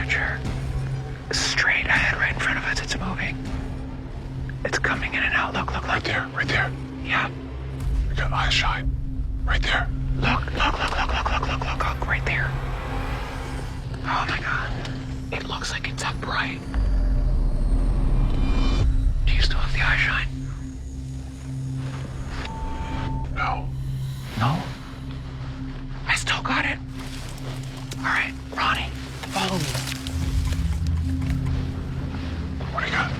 signature. Straight ahead, right in front of us. It's moving. It's coming in and out. Look. Right there. Yeah. We got eye shine. Right there. Look. Right there. Oh my God. It looks like it's up bright. Do you still have the eye shine? No. No? I still got it. All right, Ronnie, follow me. What do you got?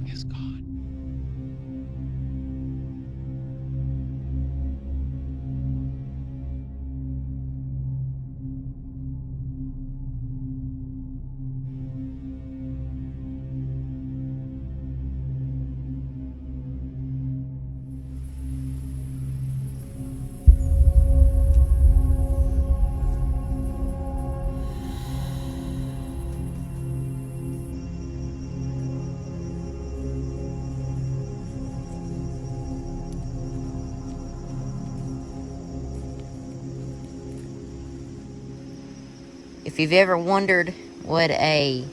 It's gone. If you've ever wondered what a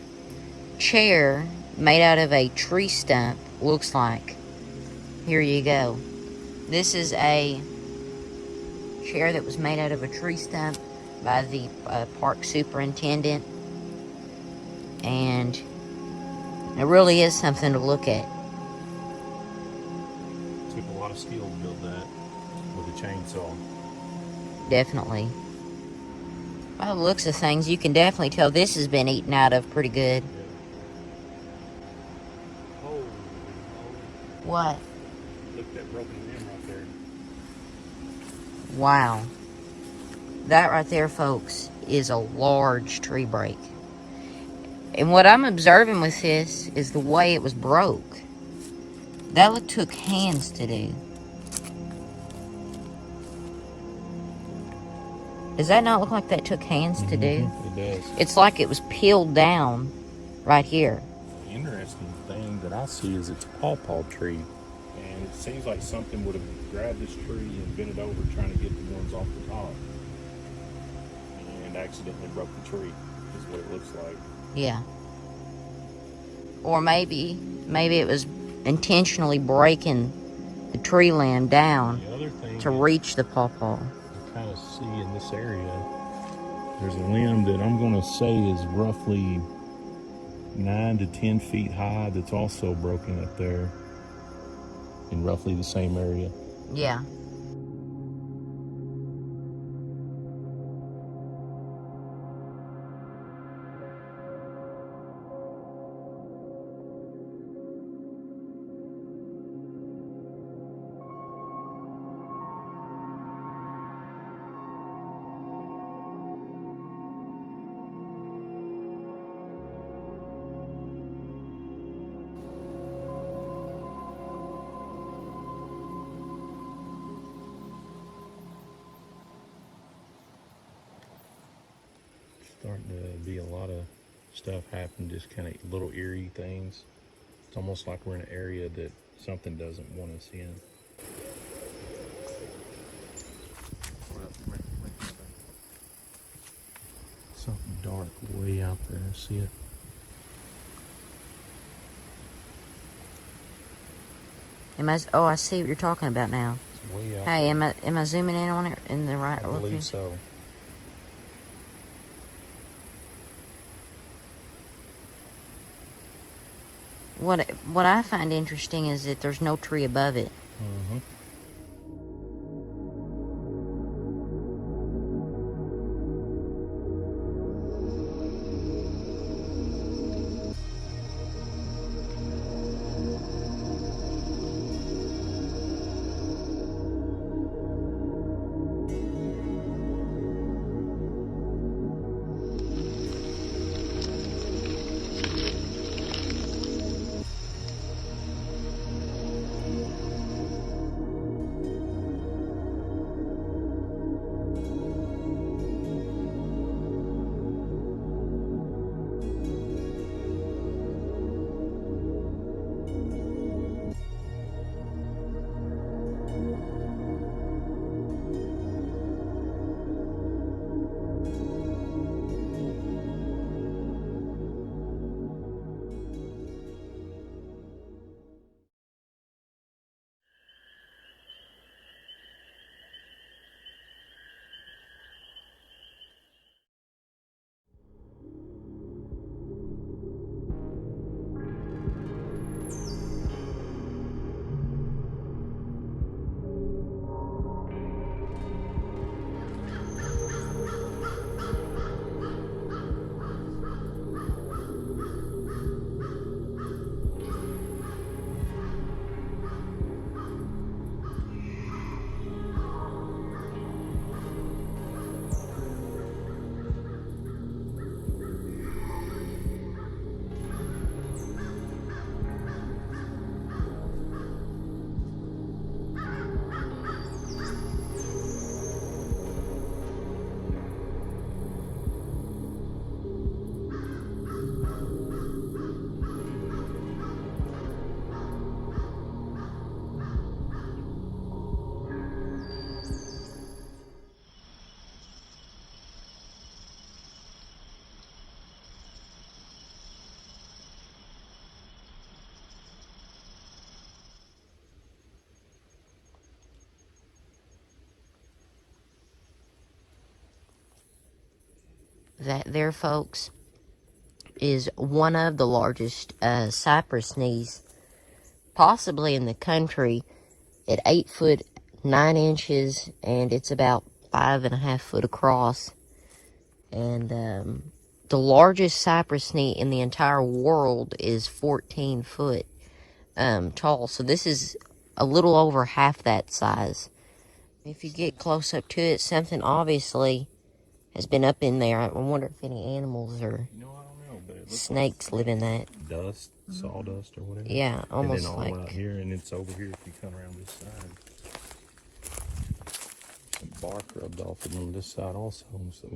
chair made out of a tree stump looks like, here you go. This is a chair that was made out of a tree stump by the park superintendent, and it really is something to look at. Took a lot of skill to build that with a chainsaw. Definitely. By the looks of things, you can definitely tell this has been eaten out of pretty good. Yeah. Holy moly. What? Look at that broken limb right there. Wow. That right there, folks, is a large tree break. And what I'm observing with this is the way it was broke. That took hands to do. Does that not look like that took hands to do? It does. It's like it was peeled down right here. The interesting thing that I see is it's a pawpaw tree. And it seems like something would have grabbed this tree and bent it over trying to get the ones off the top. And accidentally broke the tree, is what it looks like. Yeah. Or maybe it was intentionally breaking the tree limb down The other thing to reach the pawpaw. you kind of see in this area, there's a limb that I'm going to say is roughly 9 to 10 feet high that's also broken up there in roughly the same area. Yeah. Starting to be a lot of stuff happening, just kind of little eerie things. It's almost like we're in an area that something doesn't want us in. Something dark way out there. See it? I see what you're talking about now. It's way out Hey, there. am I zooming in on it in the right I location? believe so. What I find interesting is that there's no tree above it. Mm-hmm. That there, folks, is one of the largest cypress knees possibly in the country at 8 foot 9 inches, and it's about 5.5 foot across. And the largest cypress knee in the entire world is 14 foot tall. So this is a little over half that size. If you get close up to it, something obviously has been up in there. I wonder if any animals or I don't know, but it looks snakes live in that. like dust, sawdust, or whatever. Yeah, almost and then all like out here, and it's over here if you come around this side. Some bark rubbed off it on this side also, so.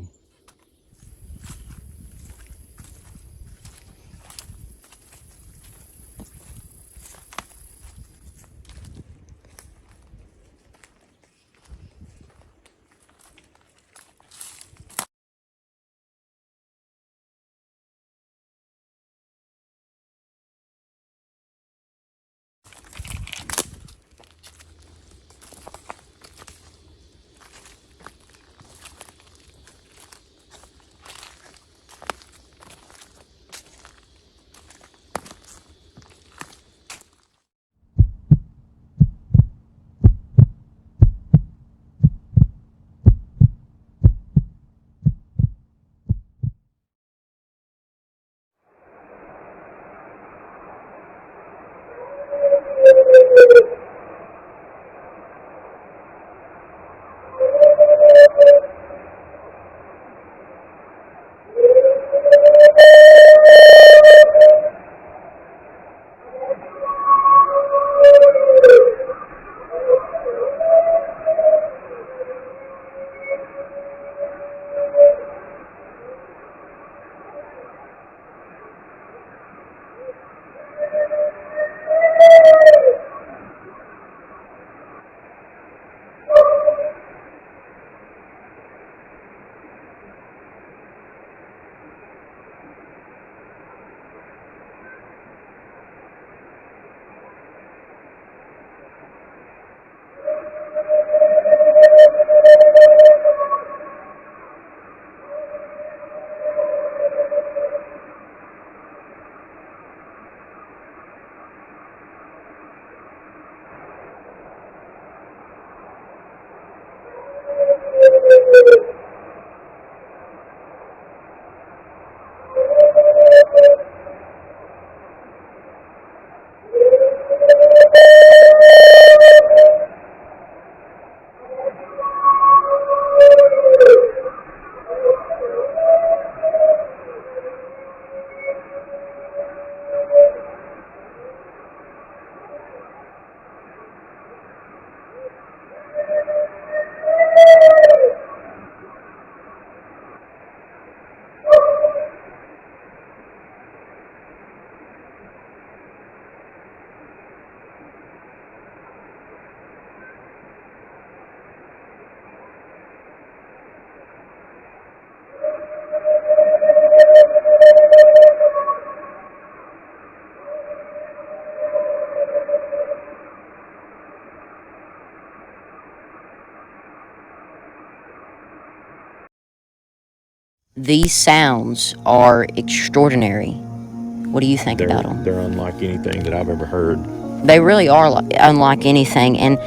these sounds are extraordinary. What do you think about them? They're unlike anything that I've ever heard. They really are unlike anything, and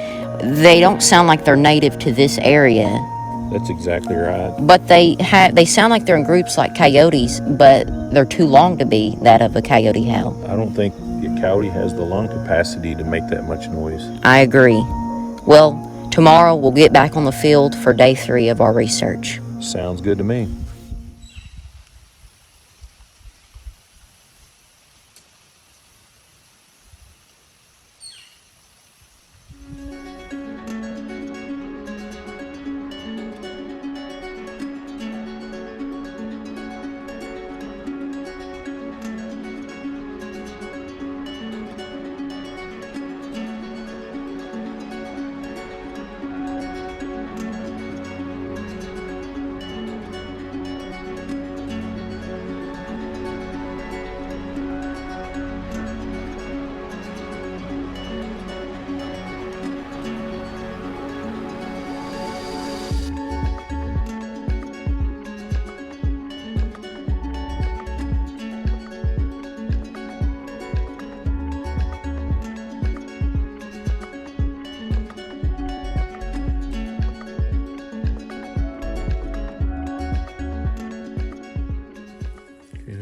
they don't sound like they're native to this area. That's exactly right. But they sound like they're in groups like coyotes, but they're too long to be that of a coyote howl. I don't think a coyote has the lung capacity to make that much noise. I agree. Well, tomorrow we'll get back on the field for day 3 of our research. Sounds good to me.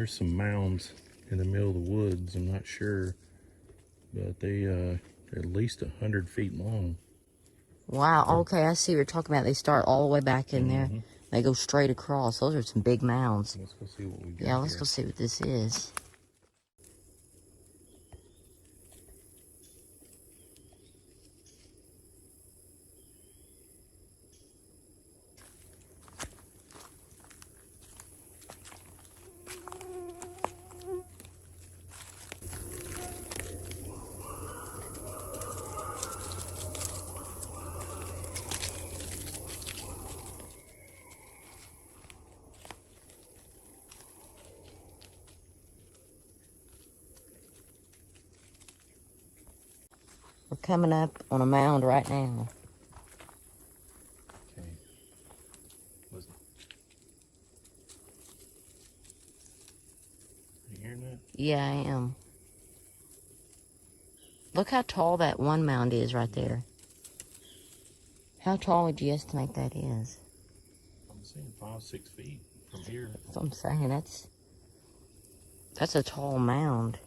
there's some mounds in the middle of the woods. I'm not sure, but they're at least 100 feet long. Wow, okay, I see what you're talking about. They start all the way back in there. Mhm. They go straight across. Those are some big mounds. Let's go see what we got. Yeah, let's here. go see what this is. We're coming up on a mound right now. Okay. Listen. You hearing that? Yeah, I am. Look how tall that one mound is right there. How tall would you estimate that is? I'm saying 5-6 feet from here. That's what I'm saying. That's a tall mound.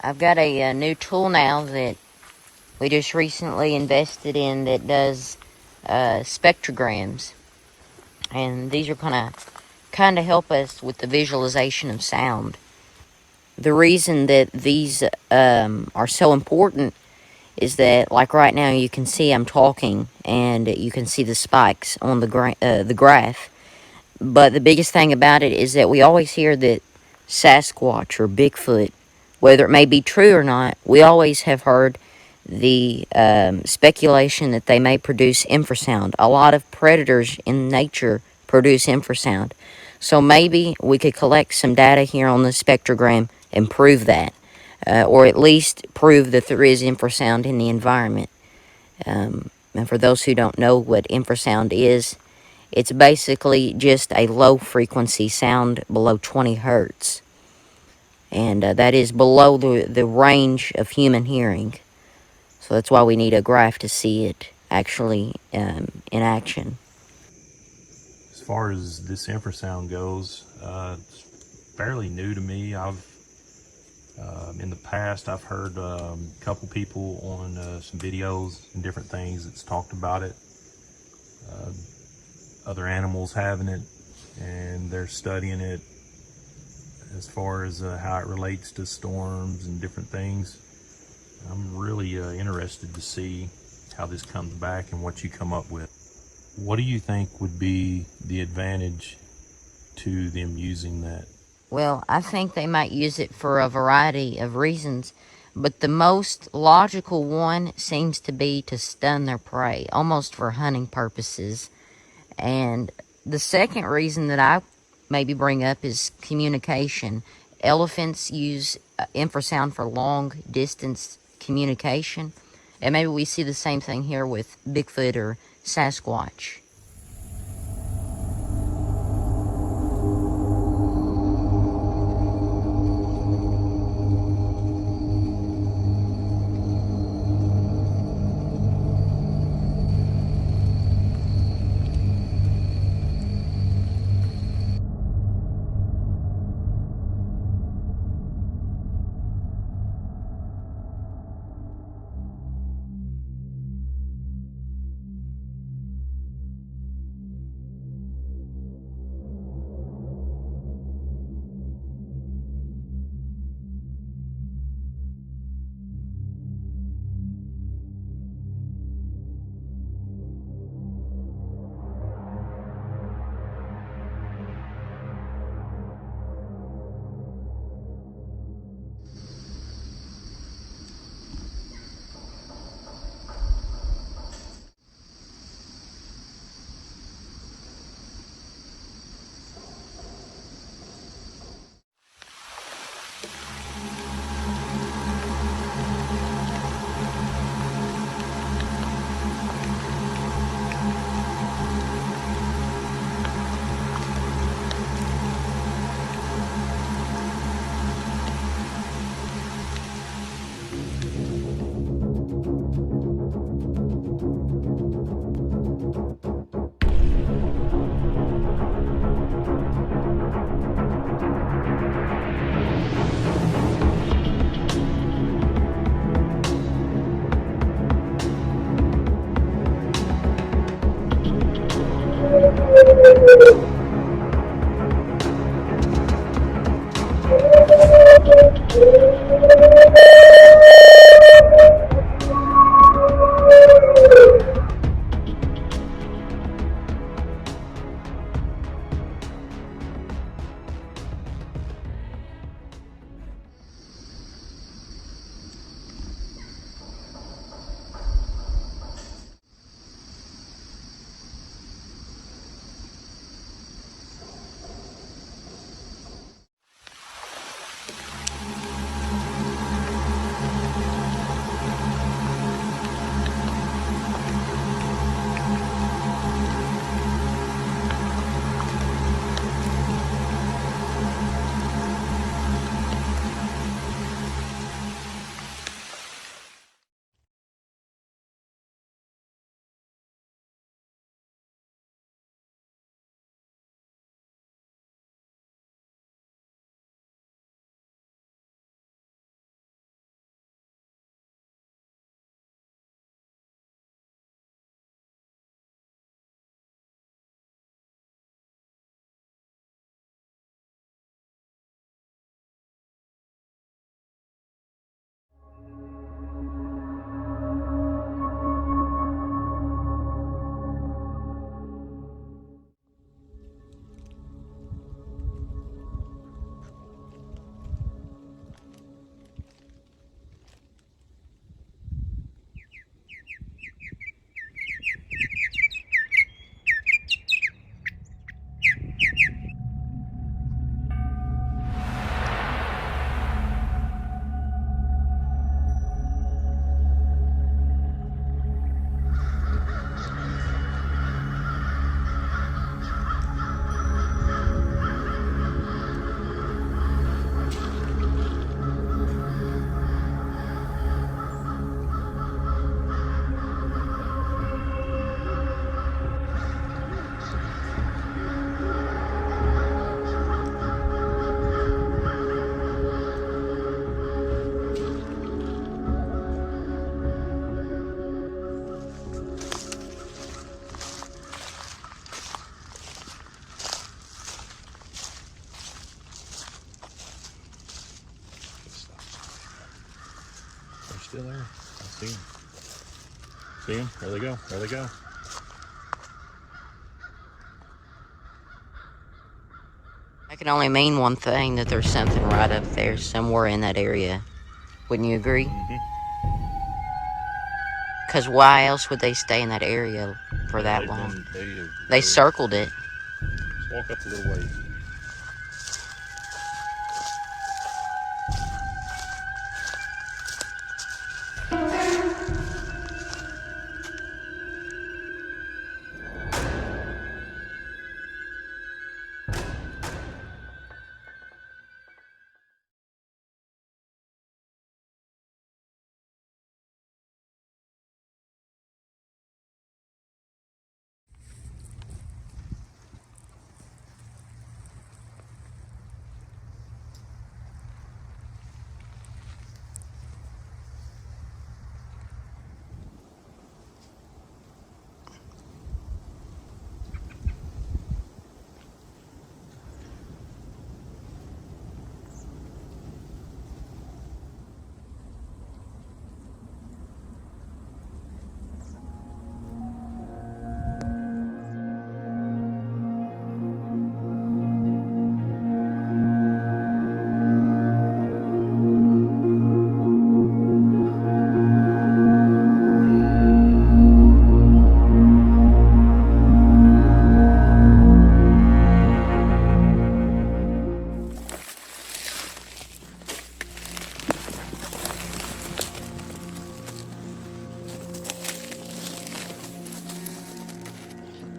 I've got a new tool now that we just recently invested in that does spectrograms. And these are gonna kind of help us with the visualization of sound. The reason that these are so important is that, like right now, you can see I'm talking and you can see the spikes on the graph. But the biggest thing about it is that we always hear that Sasquatch or Bigfoot, whether it may be true or not, we always have heard the speculation that they may produce infrasound. A lot of predators in nature produce infrasound. So maybe we could collect some data here on the spectrogram and prove that. Or at least prove that there is infrasound in the environment. And for those who don't know what infrasound is, it's basically just a low frequency sound below 20 hertz. And that is below the range of human hearing. So that's why we need a graph to see it actually in action. As far as this infrasound goes, it's fairly new to me. In the past, I've heard a couple people on some videos and different things that's talked about it. Other animals having it, and they're studying it as far as how it relates to storms and different things. I'm really interested to see how this comes back and what you come up with. What do you think would be the advantage to them using that? Well, I think they might use it for a variety of reasons, but the most logical one seems to be to stun their prey, almost for hunting purposes. And the second reason that I maybe bring up is communication. Elephants use infrasound for long distance communication, and maybe we see the same thing here with Bigfoot or Sasquatch. They're still there. I see them. See them? There they go. There they go. That can only mean one thing, that there's something right up there somewhere in that area. Wouldn't you agree? Because why else would they stay in that area for that long? They circled it. Just walk up a little ways.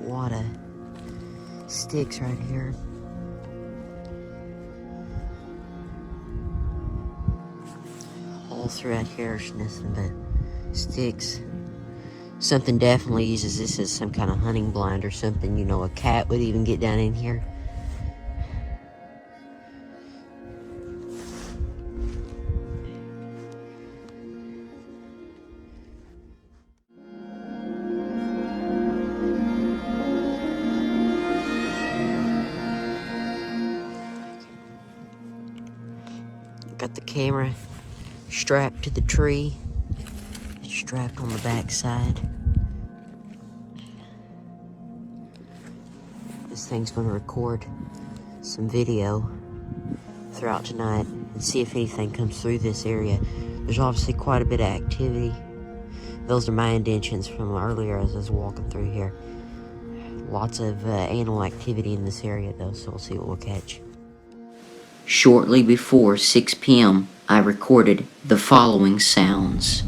What a sticks right here. All throughout here is nothing but sticks. Something definitely uses this as some kind of hunting blind or something. You know, a cat would even get down in here. Got the camera strapped to the tree. It's strapped on the back side. This thing's going to record some video throughout tonight and see if anything comes through this area. There's obviously quite a bit of activity. Those are my indentions from earlier as I was walking through here. Lots of animal activity in this area though, so we'll see what we'll catch. Shortly before 6 p.m., I recorded the following sounds.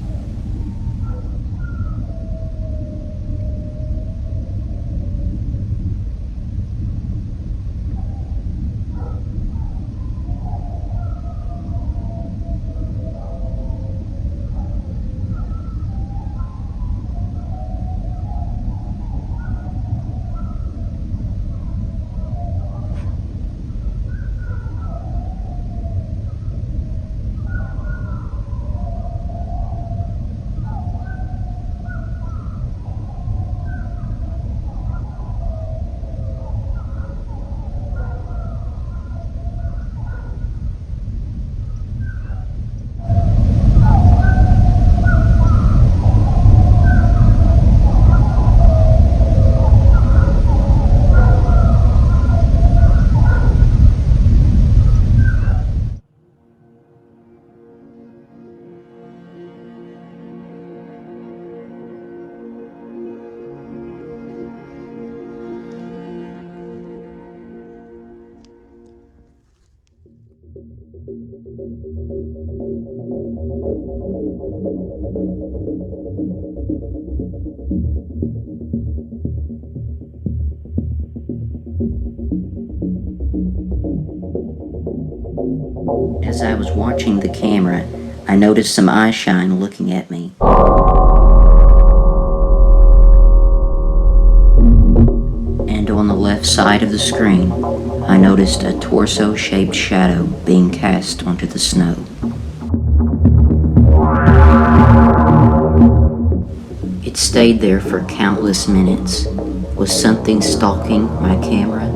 As I was watching the camera, I noticed some eye shine looking at me. And on the left side of the screen, I noticed a torso-shaped shadow being cast onto the snow. It stayed there for countless minutes. Was something stalking my camera?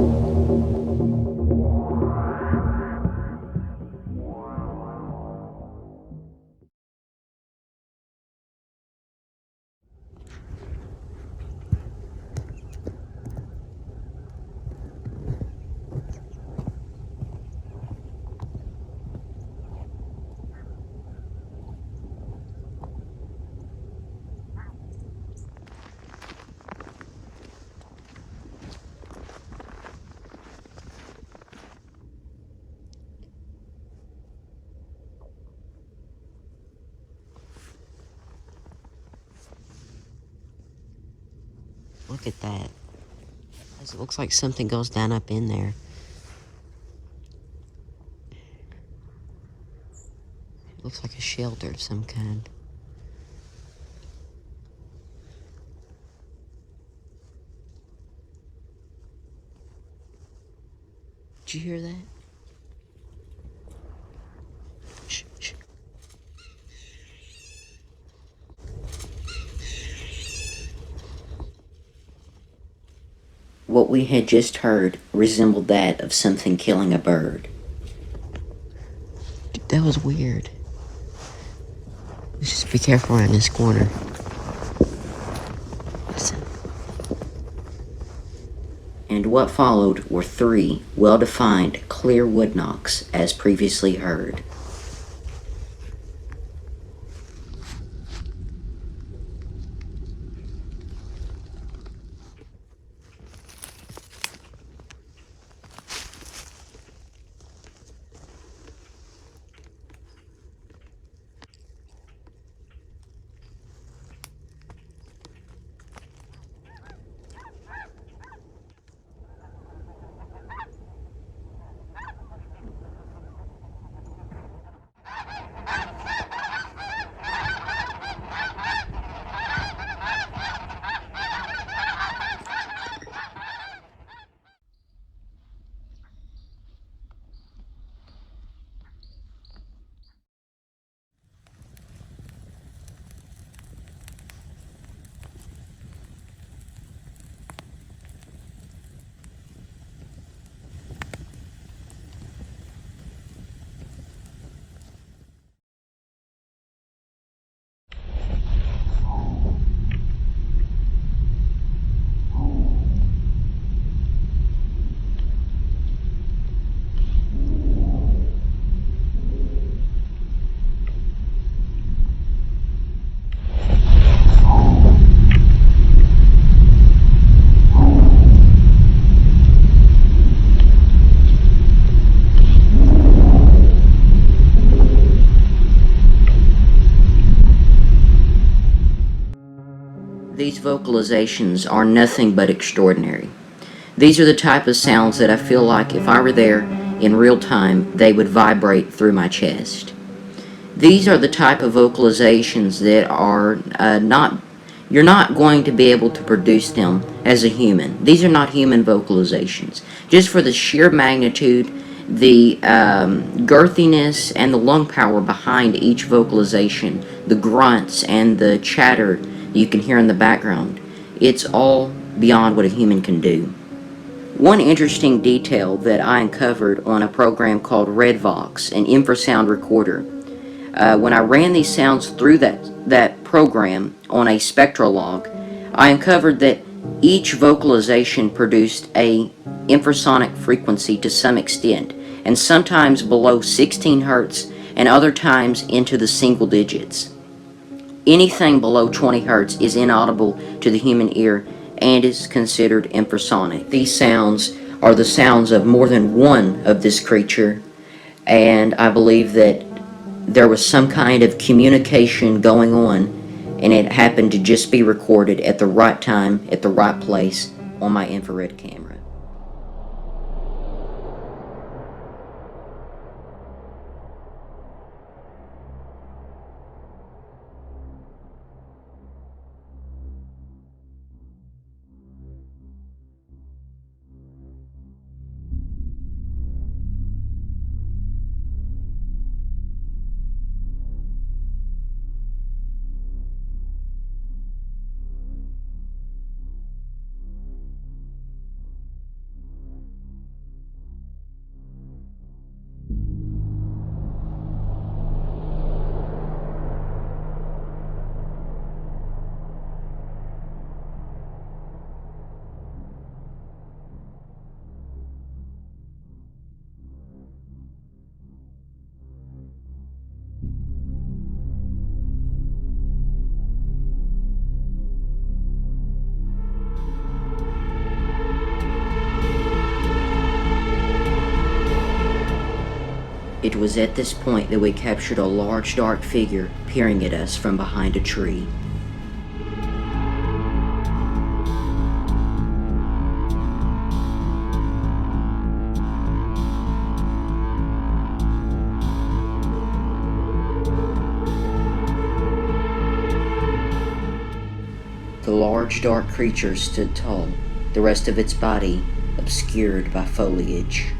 Look at that. It looks like something goes down up in there. It looks like a shelter of some kind. Did you hear that? Shh, shh. What we had just heard resembled that of something killing a bird. Dude, that was weird. Let's just be careful around this corner. Listen. And what followed were 3 well-defined, clear wood knocks, as previously heard. vocalizations are nothing but extraordinary. These are the type of sounds that I feel like if I were there in real time, they would vibrate through my chest. These are the type of vocalizations that are you're not going to be able to produce them as a human. These are not human vocalizations. Just for the sheer magnitude, the girthiness, and the lung power behind each vocalization, the grunts and the chatter you can hear in the background, it's all beyond what a human can do. One interesting detail that I uncovered on a program called Redvox, an infrasound recorder, when I ran these sounds through that program on a spectral log, I uncovered that each vocalization produced a infrasonic frequency to some extent, and sometimes below 16 hertz and other times into the single digits. Anything below 20 hertz is inaudible to the human ear and is considered infrasonic. These sounds are the sounds of more than one of this creature, and I believe that there was some kind of communication going on, and it happened to just be recorded at the right time, at the right place, on my infrared camera. It was at this point that we captured a large dark figure peering at us from behind a tree. The large dark creature stood tall, the rest of its body obscured by foliage.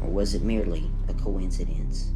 Or was it merely a coincidence?